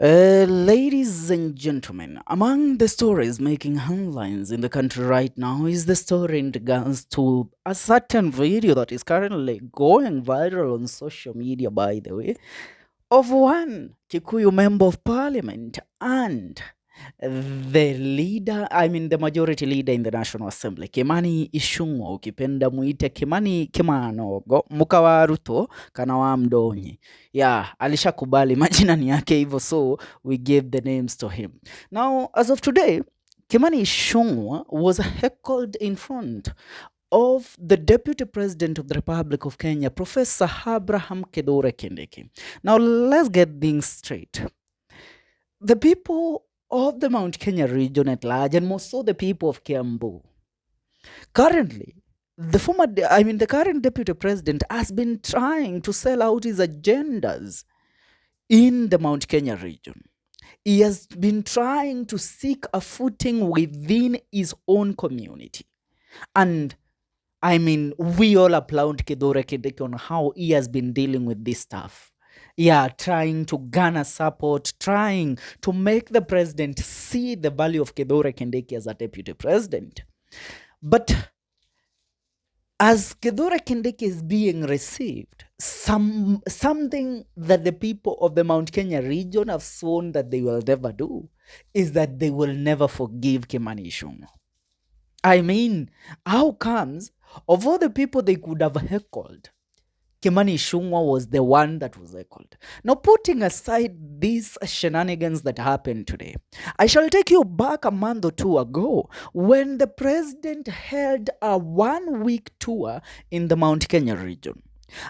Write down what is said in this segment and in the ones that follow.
Ladies and gentlemen, among the stories making headlines in the country right now is the story in regards to a certain video that is currently going viral on social media, by the way, of one Kikuyu member of parliament and the leader, I mean the majority leader in the National Assembly, Kimani Ichugwah, ukipenda muite Kimani Kimanogo, muka wa Ruto, kana wa Mdonyi. Yeah, alishakubali majina ni yake hivyo, so we gave the names to him. Now, as of today, Kimani Ichugwah was heckled in front of the Deputy President of the Republic of Kenya, Professor Abraham Kedore Kindiki. Now, let's get things straight. The people of the Mount Kenya region at large, and most so the people of Kiambu, currently, the current Deputy President has been trying to sell out his agendas in the Mount Kenya region. He has been trying to seek a footing within his own community. And we all applaud Kedore Kindiki on how he has been dealing with this stuff. Yeah, trying to garner support, trying to make the president see the value of Kedore Kindiki as a deputy president. But as Kedore Kindiki is being received, something that the people of the Mount Kenya region have sworn that they will never do is that they will never forgive Kimani Ichugwah. How comes of all the people they could have heckled, Kimani Ichugwah was the one that was heckled? Now, putting aside these shenanigans that happened today, I shall take you back a month or two ago when the president held a 1-week tour in the Mount Kenya region.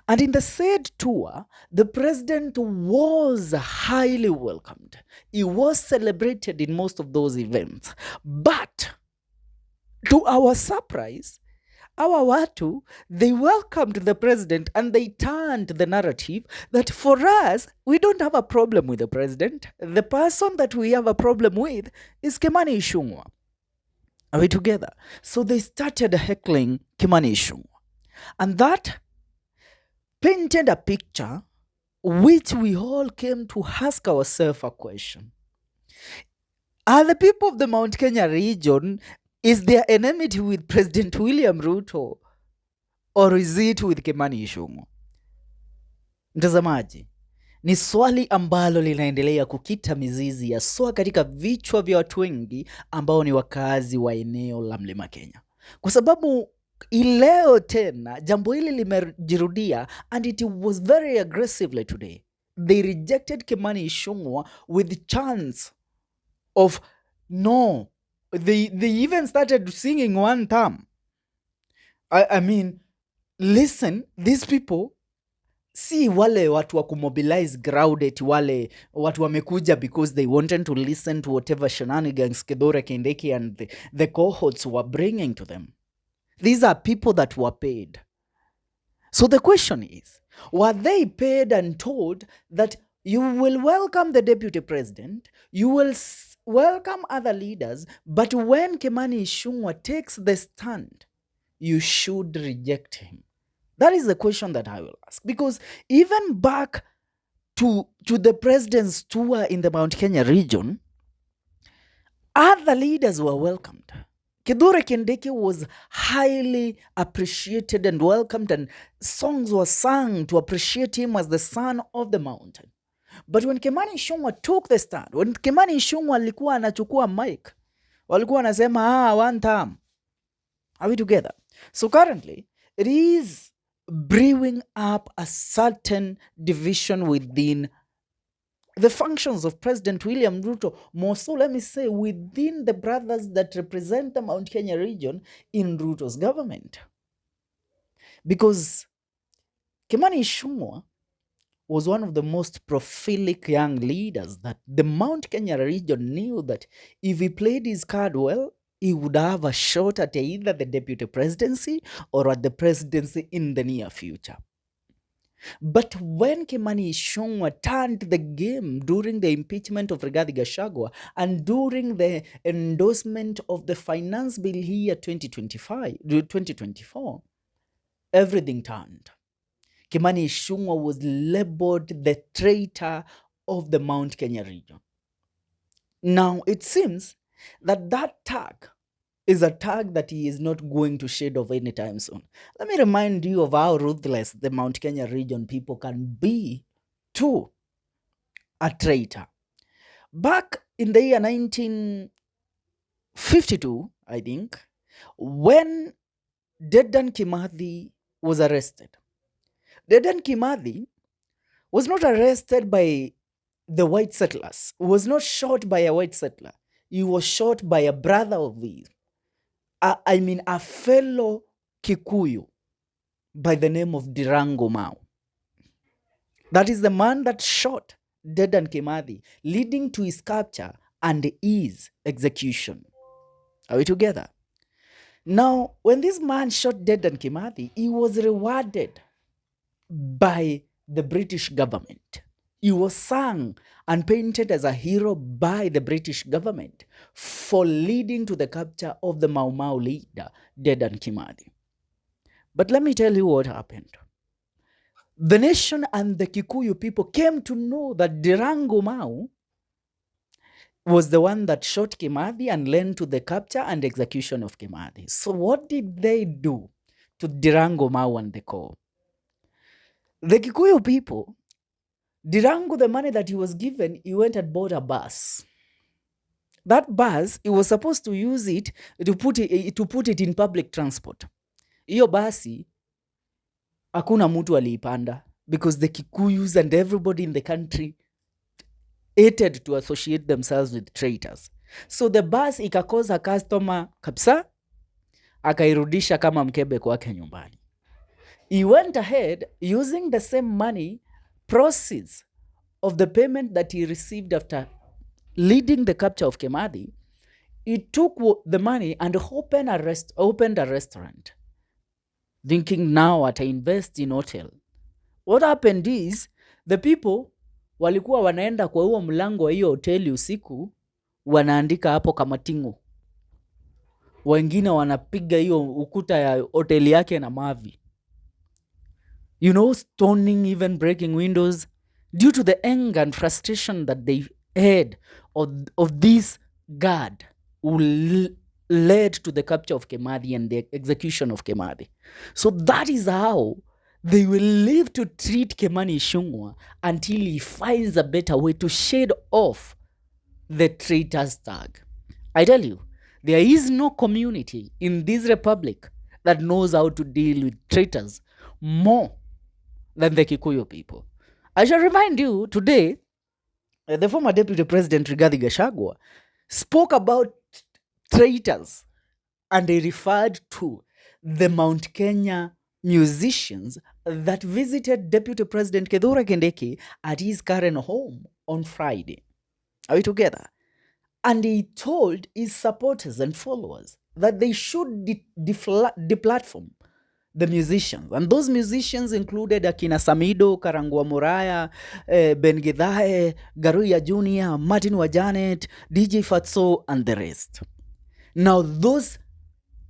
And in the said tour, the president was highly welcomed. He was celebrated in most of those events. But to our surprise, our watu, they welcomed the president and they turned the narrative that for us, we don't have a problem with the president. The person that we have a problem with is Kimani Ichugwah. Are we together? So they started heckling Kimani Ichugwah. And that painted a picture which we all came to ask ourselves a question. Are the people of the Mount Kenya region, is there enmity with President William Ruto or is it with Kimani Ichugwah? Mtazamaji, ni swali ambalo linaendelea kukita mizizi haswa katika vichwa vya watu wengi ambao ni wakazi wa eneo la Mlima Kenya. Kwa sababu leo tena jambo hili limejirudia and it was very aggressively today. They rejected Kimani Ichugwah with chance of no. They even started singing one term. Listen, these people, si wale watu wa kumobilize crowd, wale watu wamekuja because they wanted to listen to whatever shenanigans Kedore Kindiki and the cohorts were bringing to them. These are people that were paid. So the question is, were they paid and told that you will welcome the deputy president, you will welcome other leaders, but when Kimani Ichugwah takes the stand, you should reject him? That is the question that I will ask. Because even back to the president's tour in the Mount Kenya region, other leaders were welcomed. Kedore Kindiki was highly appreciated and welcomed, and songs were sung to appreciate him as the son of the mountain. But when Kimani Ichugwah took the stand, when Kimani Ichugwah alikuwa anachukua mic, walikuwa wanasema one term. Are we together? So currently, it is brewing up a certain division within the functions of President William Ruto, more so, let me say, within the brothers that represent the Mount Kenya region in Ruto's government. Because Kimani Ichugwah was one of the most prolific young leaders that the Mount Kenya region knew that if he played his card well, he would have a shot at either the deputy presidency or at the presidency in the near future. But when Kimani Ichugwah turned the game during the impeachment of Gachagua and during the endorsement of the finance bill here 2024, everything turned. Kimani Ichugwah was labeled the traitor of the Mount Kenya region. Now, it seems that that tag is a tag that he is not going to shed off anytime soon. Let me remind you of how ruthless the Mount Kenya region people can be to a traitor. Back in the year 1952, I think, when Dedan Kimathi was arrested. Dedan Kimathi was not arrested by the white settlers, was not shot by a white settler. He was shot by a brother of his. A fellow Kikuyu by the name of Dirango Mau. That is the man that shot Dedan Kimathi, leading to his capture and his execution. Are we together? Now, when this man shot Dedan Kimathi, he was rewarded by the British government. He was sung and painted as a hero by the British government for leading to the capture of the Mau Mau leader, Dedan Kimathi. But let me tell you what happened. The nation and the Kikuyu people came to know that Dirango Mau was the one that shot Kimathi and led to the capture and execution of Kimathi. So what did they do to Dirango Mau and the co? The Kikuyu people, Dirango, the money that he was given, he went and bought a bus. That bus, he was supposed to use it to put it in public transport. Hiyo basi, hakuna mtu aliipanda because the Kikuyus and everybody in the country hated to associate themselves with traitors. So the bus ikakosa customer kabisa, akairudisha kama mkebe kwake nyumbani. He went ahead using the same money, proceeds of the payment that he received after leading the capture of Kimathi. He took the money and opened a restaurant, thinking now ata invest in hotel. What happened is, the people walikuwa wanaenda kwa huo mlango wa hiyo hoteli usiku, wanaandika hapo kama tingo. Wengine wanapiga hiyo ukuta ya hoteli yake na mavi. You know, stoning, even breaking windows, due to the anger and frustration that they had of this guard who led to the capture of Kimathi and the execution of Kimathi. So that is how they will live to treat Kimani Ichugwah until he finds a better way to shed off the traitor's tag. I tell you, there is no community in this republic that knows how to deal with traitors more than the Kikuyu people. I shall remind you today, the former Deputy President Rigathi Gachagua spoke about traitors, and he referred to the Mount Kenya musicians that visited Deputy President Kindiki at his current home on Friday. Are we together? And he told his supporters and followers that they should deplatform the musicians. And those musicians included Akina Samido, Karangwa Muraya, Ben Githae, Garuya Jr., Martin Wajanet, DJ Fatso, and the rest. Now, those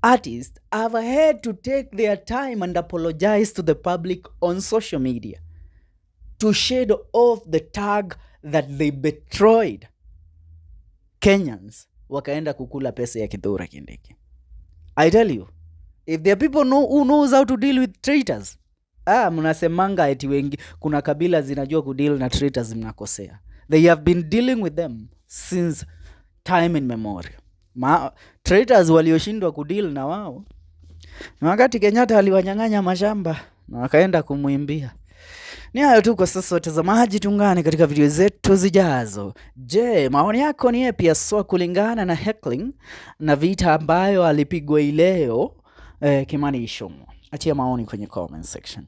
artists have had to take their time and apologize to the public on social media to shed off the tag that they betrayed Kenyans wakaenda kukula pesa ya Kithure Kindiki. I tell you, if there are people who knows how to deal with traitors, mnasemanga eti wengi kuna kabila zinajua kudeal na traitors, mnakosea. They have been dealing with them since time immemorial. Traitors walioshindwa kudeal na wao na wakati Kenyatta aliwanyang'anya mashamba na wakaenda kumuimbia. Ni hayo tu kwa sasa watazamaji, tungane katika video zetu zijazo. Je, maoni yako ni yapi haswa kulingana na heckling na vita ambayo alipigwa ileo Kimani Ichugwah? Achia maoni kwenye comment section.